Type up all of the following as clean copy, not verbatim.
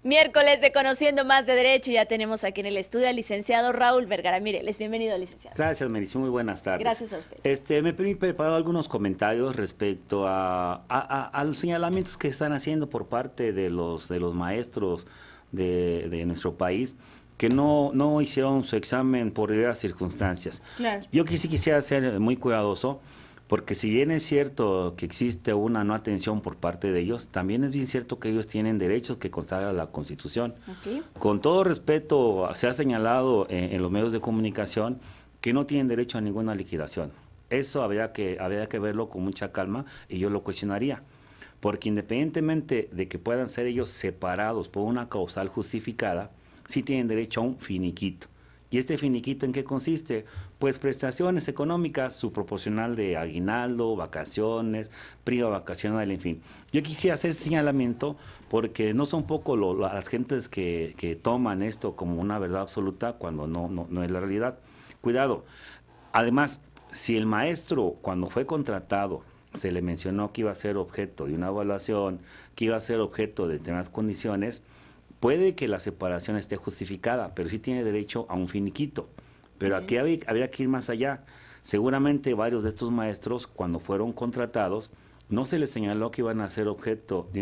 Miércoles de Conociendo Más de Derecho, ya tenemos aquí en el estudio al licenciado Raúl Vergara Mireles. Bienvenido, licenciado. Gracias, Merici. Muy buenas tardes. Gracias a usted. Me he preparado algunos comentarios respecto a los señalamientos que están haciendo por parte de los maestros de nuestro país que no hicieron su examen por diversas circunstancias. Claro. Yo sí quisiera ser muy cuidadoso, porque si bien es cierto que existe una no atención por parte de ellos, también es bien cierto que ellos tienen derechos que consagra la Constitución. Okay. Con todo respeto, se ha señalado en los medios de comunicación que no tienen derecho a ninguna liquidación. Eso habría que verlo con mucha calma y yo lo cuestionaría. Porque independientemente de que puedan ser ellos separados por una causal justificada, sí tienen derecho a un finiquito. ¿Y este finiquito en qué consiste? Pues prestaciones económicas, su proporcional de aguinaldo, vacaciones, periodo vacacional, en fin. Yo quisiera hacer señalamiento porque no son poco las gentes que toman esto como una verdad absoluta cuando no es la realidad. Cuidado. Además, si el maestro cuando fue contratado se le mencionó que iba a ser objeto de una evaluación, que iba a ser objeto de determinadas condiciones, puede que la separación esté justificada, pero sí tiene derecho a un finiquito. Pero aquí habría que ir más allá. Seguramente varios de estos maestros, cuando fueron contratados, no se les señaló que iban a ser objeto de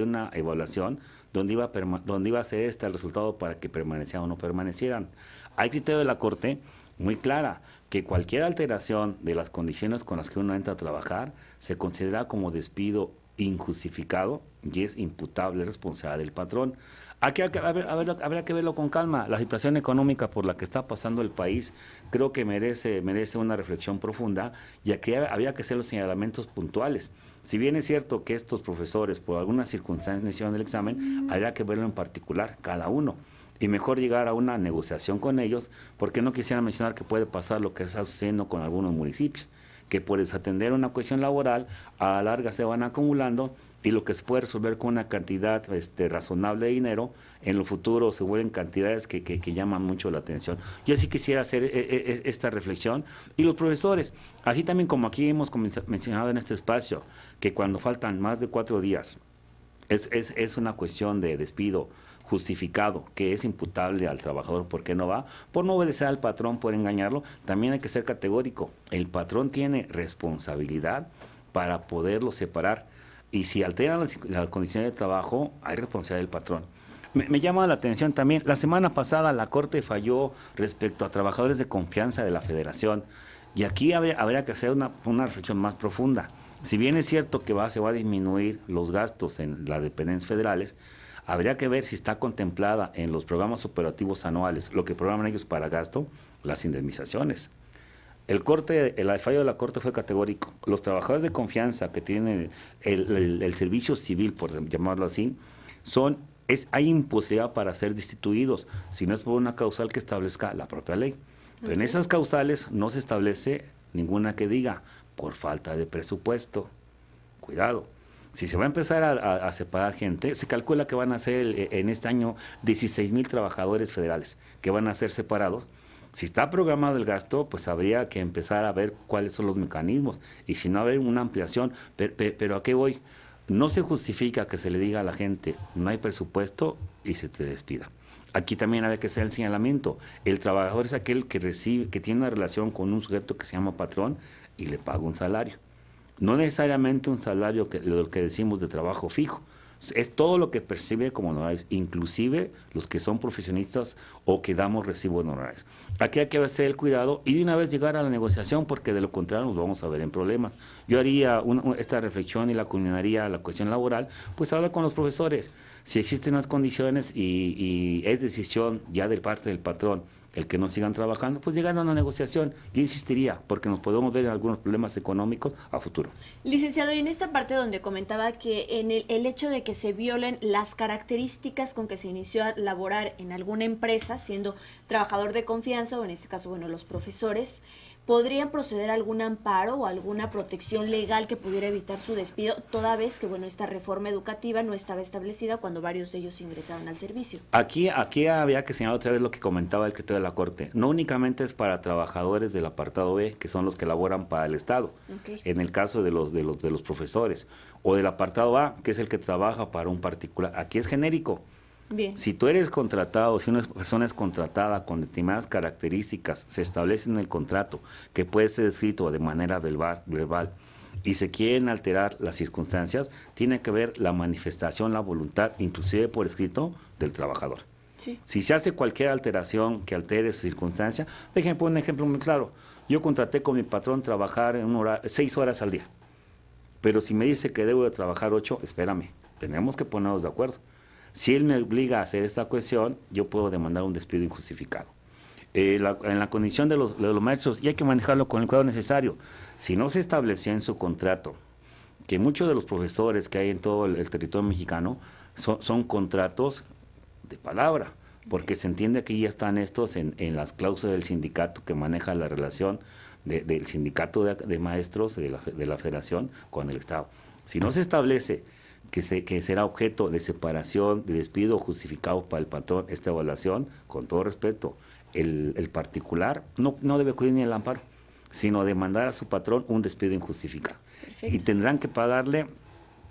una evaluación donde iba a ser el resultado para que permanecieran o no permanecieran. Hay criterio de la Corte muy clara, que cualquier alteración de las condiciones con las que uno entra a trabajar se considera como despido injustificado y es imputable responsabilidad del patrón. Habrá que verlo con calma. La situación económica por la que está pasando el país creo que merece una reflexión profunda, y aquí habría que hacer los señalamientos puntuales. Si bien es cierto que estos profesores por algunas circunstancias no hicieron el examen, habría que verlo en particular, cada uno. Y mejor llegar a una negociación con ellos, porque no quisiera mencionar que puede pasar lo que está sucediendo con algunos municipios, que por desatender una cuestión laboral, a la larga se van acumulando, y lo que se puede resolver con una cantidad razonable de dinero, en lo futuro se vuelven cantidades que llaman mucho la atención. Yo sí quisiera hacer esta reflexión. Y los profesores, así también como aquí hemos mencionado en este espacio, que cuando faltan más de 4 días, es una cuestión de despido justificado, que es imputable al trabajador porque no va, por no obedecer al patrón, por engañarlo. También hay que ser categórico. El patrón tiene responsabilidad para poderlo separar, y si alteran las condiciones de trabajo, hay responsabilidad del patrón. Me llama la atención también, la semana pasada la Corte falló respecto a trabajadores de confianza de la Federación, y aquí habría que hacer una reflexión más profunda. Si bien es cierto que se va a disminuir los gastos en las dependencias federales, habría que ver si está contemplada en los programas operativos anuales, lo que programan ellos para gasto, las indemnizaciones. El fallo de la Corte fue categórico. Los trabajadores de confianza que tienen el servicio civil, por llamarlo así, hay imposibilidad para ser destituidos, si no es por una causal que establezca la propia ley. Pero en esas causales no se establece ninguna que diga por falta de presupuesto. Cuidado. Si se va a empezar a separar gente, se calcula que van a ser en este año 16,000 trabajadores federales que van a ser separados. Si está programado el gasto, pues habría que empezar a ver cuáles son los mecanismos, y si no, haber una ampliación. Pero ¿a qué voy? No se justifica que se le diga a la gente, no hay presupuesto, y se te despida. Aquí también habría que hacer el señalamiento. El trabajador es aquel que tiene una relación con un sujeto que se llama patrón y le paga un salario. No necesariamente un salario lo que decimos de trabajo fijo. Es todo lo que percibe como honorarios, inclusive los que son profesionistas o que damos recibo de honorarios. Aquí hay que hacer el cuidado y de una vez llegar a la negociación, porque de lo contrario nos vamos a ver en problemas. Yo haría esta reflexión y la culminaría a la cuestión laboral, pues hablar con los profesores. Si existen las condiciones y es decisión ya de parte del patrón el que no sigan trabajando, pues llegar a una negociación. Yo insistiría, porque nos podemos ver en algunos problemas económicos a futuro. Licenciado, y en esta parte donde comentaba que en el hecho de que se violen las características con que se inició a laborar en alguna empresa, siendo trabajador de confianza, o en este caso, bueno, los profesores, ¿podrían proceder a algún amparo o alguna protección legal que pudiera evitar su despido, toda vez que, bueno, esta reforma educativa no estaba establecida cuando varios de ellos ingresaron al servicio? Aquí había que señalar otra vez lo que comentaba el criterio de la Corte. No únicamente es para trabajadores del apartado B, que son los que laboran para el Estado, en el caso de los profesores, o del apartado A, que es el que trabaja para un particular. Aquí es genérico. Bien. Si tú eres contratado, si una persona es contratada con determinadas características, se establece en el contrato que puede ser escrito de manera verbal y se quieren alterar las circunstancias, tiene que ver la manifestación, la voluntad, inclusive por escrito, del trabajador. Sí. Si se hace cualquier alteración que altere su circunstancia, déjenme poner un ejemplo muy claro. Yo contraté con mi patrón trabajar en 6 horas al día, pero si me dice que debo de trabajar 8, espérame, tenemos que ponernos de acuerdo. Si él me obliga a hacer esta cuestión, yo puedo demandar un despido injustificado. En la condición de los maestros, y hay que manejarlo con el cuidado necesario. Si no se estableció en su contrato que muchos de los profesores que hay en todo el territorio mexicano son contratos de palabra, porque se entiende que ya están estos en las cláusulas del sindicato que maneja la relación del sindicato de maestros de la federación con el Estado. Si no se establece que será objeto de separación, de despido justificado para el patrón esta evaluación, con todo respeto, el particular no debe acudir ni al amparo, sino demandar a su patrón un despido injustificado. Perfecto. Y tendrán que pagarle,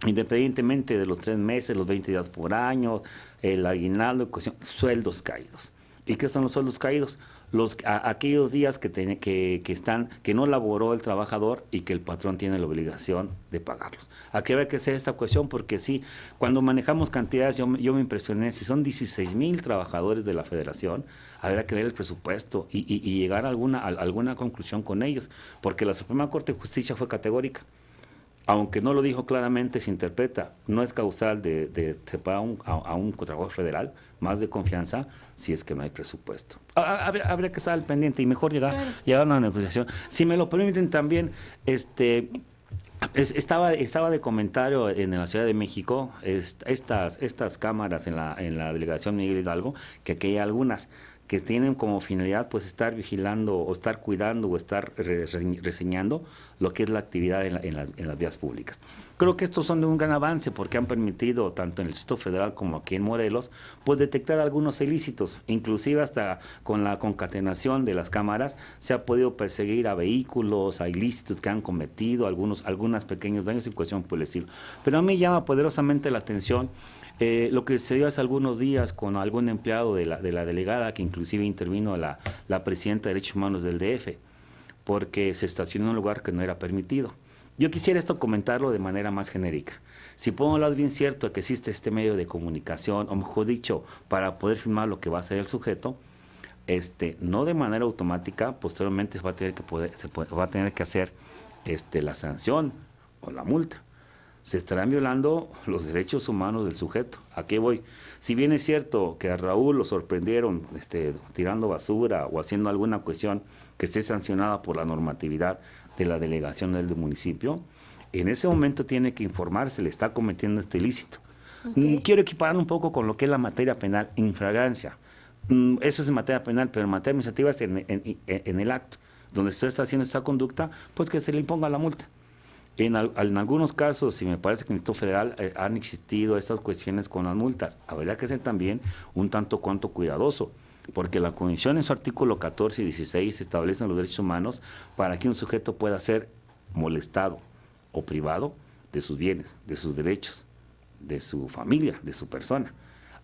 independientemente de los 3 meses, los 20 días por año, el aguinaldo, sueldos caídos. ¿Y qué son los sueldos caídos? Aquellos días que no laboró el trabajador y que el patrón tiene la obligación de pagarlos. Aquí hay que hacer esta cuestión porque sí, cuando manejamos cantidades, yo me impresioné, si son 16,000 trabajadores de la federación, habrá que ver el presupuesto y llegar a alguna conclusión con ellos, porque la Suprema Corte de Justicia fue categórica. Aunque no lo dijo claramente, se interpreta, no es causal de separar a un trabajador federal, más de confianza, si es que no hay presupuesto. Habría que estar al pendiente y mejor llegar a una negociación. Si me lo permiten también, estaba de comentario en la Ciudad de México, estas cámaras en la delegación Miguel Hidalgo, que aquí hay algunas que tienen como finalidad pues estar vigilando o estar cuidando o estar reseñando lo que es la actividad en las vías públicas. Creo que estos son de un gran avance porque han permitido, tanto en el Distrito Federal como aquí en Morelos, pues detectar algunos ilícitos. Inclusive hasta con la concatenación de las cámaras se ha podido perseguir a vehículos, a ilícitos que han cometido, algunos pequeños daños y cuestión por el estilo. Pero a mí llama poderosamente la atención lo que se dio hace algunos días con algún empleado de la delegada, que inclusive intervino la presidenta de Derechos Humanos del DF, porque se estacionó en un lugar que no era permitido. Yo quisiera esto comentarlo de manera más genérica. Si por un lado es bien cierto que existe este medio de comunicación, o mejor dicho, para poder filmar lo que va a hacer el sujeto, no de manera automática, posteriormente se va a tener que hacer la sanción o la multa. Se estarán violando los derechos humanos del sujeto. ¿A qué voy? Si bien es cierto que a Raúl lo sorprendieron tirando basura o haciendo alguna cuestión que esté sancionada por la normatividad de la delegación del municipio, en ese momento tiene que informarse, le está cometiendo este ilícito. Okay. Quiero equiparar un poco con lo que es la materia penal, infragancia. Eso es en materia penal, pero en materia administrativa es en el acto. Donde usted está haciendo esta conducta, pues que se le imponga la multa. En algunos casos, y me parece que en el Distrito Federal han existido estas cuestiones con las multas, habría que ser también un tanto cuanto cuidadoso, porque la Convención en su artículo 14 y 16 establecen los derechos humanos para que un sujeto pueda ser molestado o privado de sus bienes, de sus derechos, de su familia, de su persona.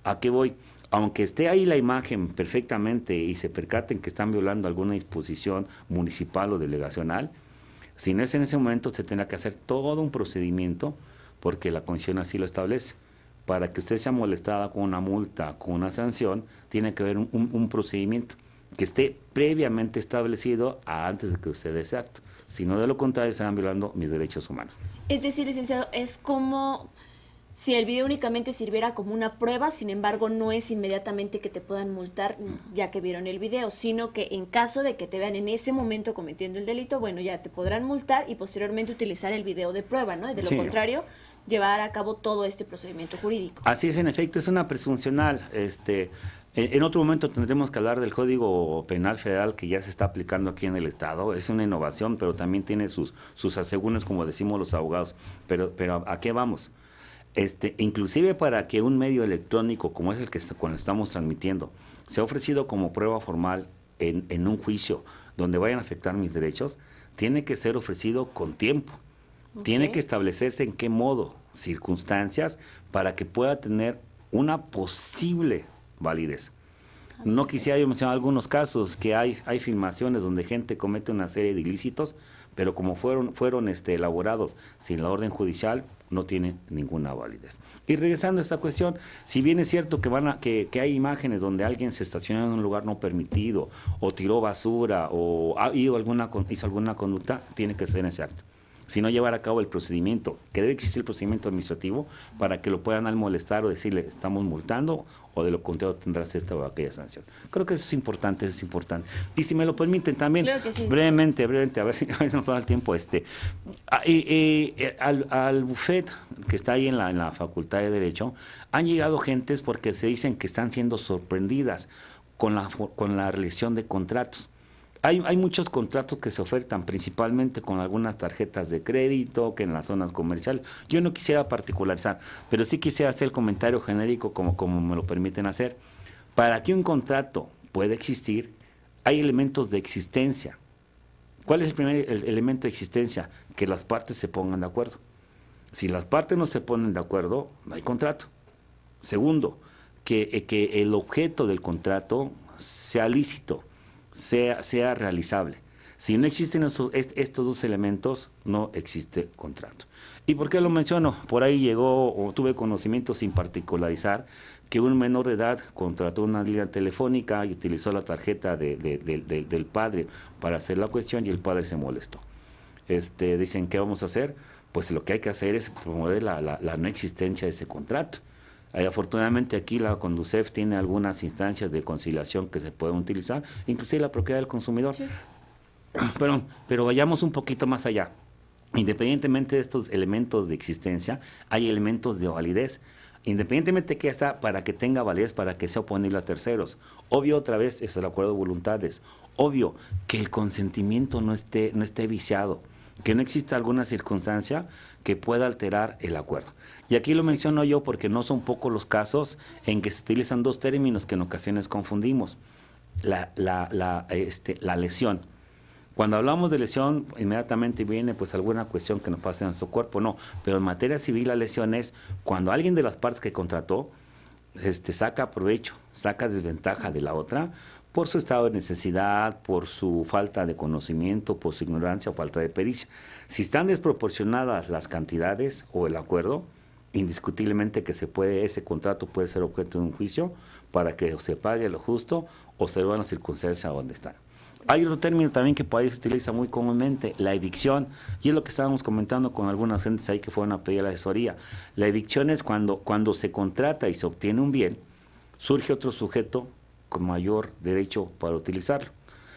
¿A qué voy? Aunque esté ahí la imagen perfectamente y se percaten que están violando alguna disposición municipal o delegacional, si no es en ese momento, se tendrá que hacer todo un procedimiento, porque la Constitución así lo establece. Para que usted sea molestada con una multa, con una sanción, tiene que haber un procedimiento que esté previamente establecido antes de que usted dé ese acto. Si no, de lo contrario, estarán violando mis derechos humanos. Es decir, licenciado, es como si el video únicamente sirviera como una prueba, sin embargo, no es inmediatamente que te puedan multar ya que vieron el video, sino que en caso de que te vean en ese momento cometiendo el delito, bueno, ya te podrán multar y posteriormente utilizar el video de prueba, ¿no? Y de lo contrario, llevar a cabo todo este procedimiento jurídico. Así es, en efecto, es una presuncional. En otro momento tendremos que hablar del Código Penal Federal que ya se está aplicando aquí en el Estado. Es una innovación, pero también tiene sus asegúnes, como decimos los abogados. Pero ¿a qué vamos? Inclusive para que un medio electrónico como es el que estamos transmitiendo sea ofrecido como prueba formal en un juicio donde vayan a afectar mis derechos, tiene que ser ofrecido con tiempo. Okay. Tiene que establecerse en qué modo, circunstancias, para que pueda tener una posible validez. No quisiera yo mencionar algunos casos que hay filmaciones donde gente comete una serie de ilícitos, pero como fueron elaborados sin la orden judicial, no tienen ninguna validez. Y regresando a esta cuestión, si bien es cierto que hay imágenes donde alguien se estacionó en un lugar no permitido, o tiró basura, o hizo alguna conducta, tiene que ser en ese acto. Si no, llevar a cabo el procedimiento, que debe existir el procedimiento administrativo para que lo puedan al molestar o decirle estamos multando, o de lo contrario tendrás esta o aquella sanción. Creo que eso es importante, Y si me lo permiten también, claro que sí. brevemente, a ver si nos da el tiempo. Al buffet que está ahí en la Facultad de Derecho, han llegado gentes porque se dicen que están siendo sorprendidas con la realización de contratos. Hay muchos contratos que se ofertan principalmente con algunas tarjetas de crédito, que en las zonas comerciales. Yo no quisiera particularizar, pero sí quisiera hacer el comentario genérico como me lo permiten hacer. Para que un contrato pueda existir, hay elementos de existencia. ¿Cuál es el primer elemento de existencia? Que las partes se pongan de acuerdo. Si las partes no se ponen de acuerdo, no hay contrato. Segundo, que el objeto del contrato sea lícito, sea realizable. Si no existen estos dos elementos, no existe contrato. ¿Y por qué lo menciono? Por ahí llegó, o tuve conocimiento sin particularizar, que un menor de edad contrató una línea telefónica y utilizó la tarjeta del padre para hacer la cuestión, y el padre se molestó. Dicen, ¿qué vamos a hacer? Pues lo que hay que hacer es promover la no existencia de ese contrato. Afortunadamente aquí la Conducef tiene algunas instancias de conciliación que se pueden utilizar, inclusive la propiedad del consumidor. Sí. Pero vayamos un poquito más allá. Independientemente de estos elementos de existencia, hay elementos de validez. Independientemente de que está, para que tenga validez, para que sea oponible a terceros. Obvio, otra vez, es el acuerdo de voluntades. Obvio, que el consentimiento no esté viciado, que no exista alguna circunstancia que pueda alterar el acuerdo. Y aquí lo menciono yo porque no son pocos los casos en que se utilizan dos términos que en ocasiones confundimos. La lesión. Cuando hablamos de lesión, inmediatamente viene pues alguna cuestión que nos pasa en nuestro cuerpo, no. Pero en materia civil la lesión es cuando alguien de las partes que contrató saca provecho, saca desventaja de la otra por su estado de necesidad, por su falta de conocimiento, por su ignorancia o falta de pericia. Si están desproporcionadas las cantidades o el acuerdo, indiscutiblemente que ese contrato puede ser objeto de un juicio para que se pague lo justo o se vean las circunstancias donde están. Hay otro término también que por ahí se utiliza muy comúnmente, la evicción, y es lo que estábamos comentando con algunas gentes ahí que fueron a pedir la asesoría. La evicción es cuando se contrata y se obtiene un bien, surge otro sujeto con mayor derecho para utilizarlo.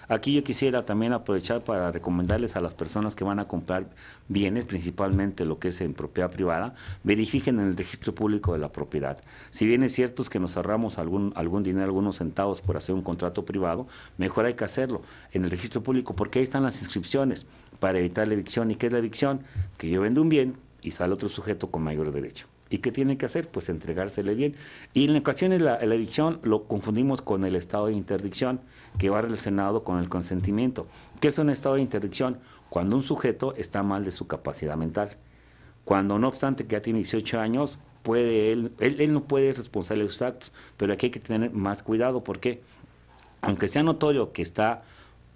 Aquí yo quisiera también aprovechar para recomendarles a las personas que van a comprar bienes, principalmente lo que es en propiedad privada, verifiquen en el registro público de la propiedad. Si bien es cierto que nos ahorramos algún dinero, algunos centavos por hacer un contrato privado, mejor hay que hacerlo en el registro público porque ahí están las inscripciones para evitar la evicción. ¿Y qué es la evicción? Que yo vendo un bien y sale otro sujeto con mayor derecho. ¿Y qué tiene que hacer? Pues entregársele bien. Y en ocasiones la evicción lo confundimos con el estado de interdicción, que va relacionado con el consentimiento. ¿Qué es un estado de interdicción? Cuando un sujeto está mal de su capacidad mental. Cuando, no obstante que ya tiene 18 años, él no puede ser responsable de sus actos, pero aquí hay que tener más cuidado porque, aunque sea notorio que está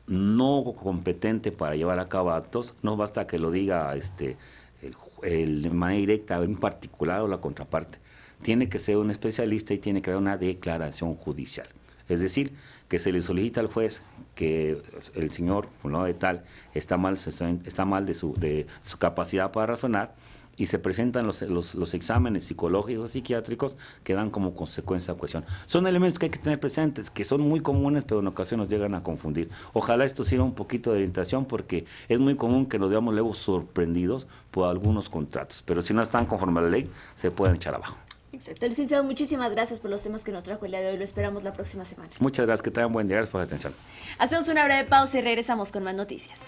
no competente para llevar a cabo actos, no basta que lo diga de manera directa en particular o la contraparte. Tiene que ser un especialista y tiene que haber una declaración judicial. Es decir, que se le solicita al juez que el señor fulano de tal está mal de su capacidad para razonar y se presentan los exámenes psicológicos, psiquiátricos que dan como consecuencia la cuestión. Son elementos que hay que tener presentes, que son muy comunes, pero en ocasiones nos llegan a confundir. Ojalá esto sirva un poquito de orientación porque es muy común que nos veamos luego sorprendidos por algunos contratos, pero si no están conforme a la ley, se pueden echar abajo. Exacto. Licenciado, muchísimas gracias por los temas que nos trajo el día de hoy. Lo esperamos la próxima semana. Muchas gracias, que tengan buen día. Gracias por la atención. Hacemos una breve pausa y regresamos con más noticias.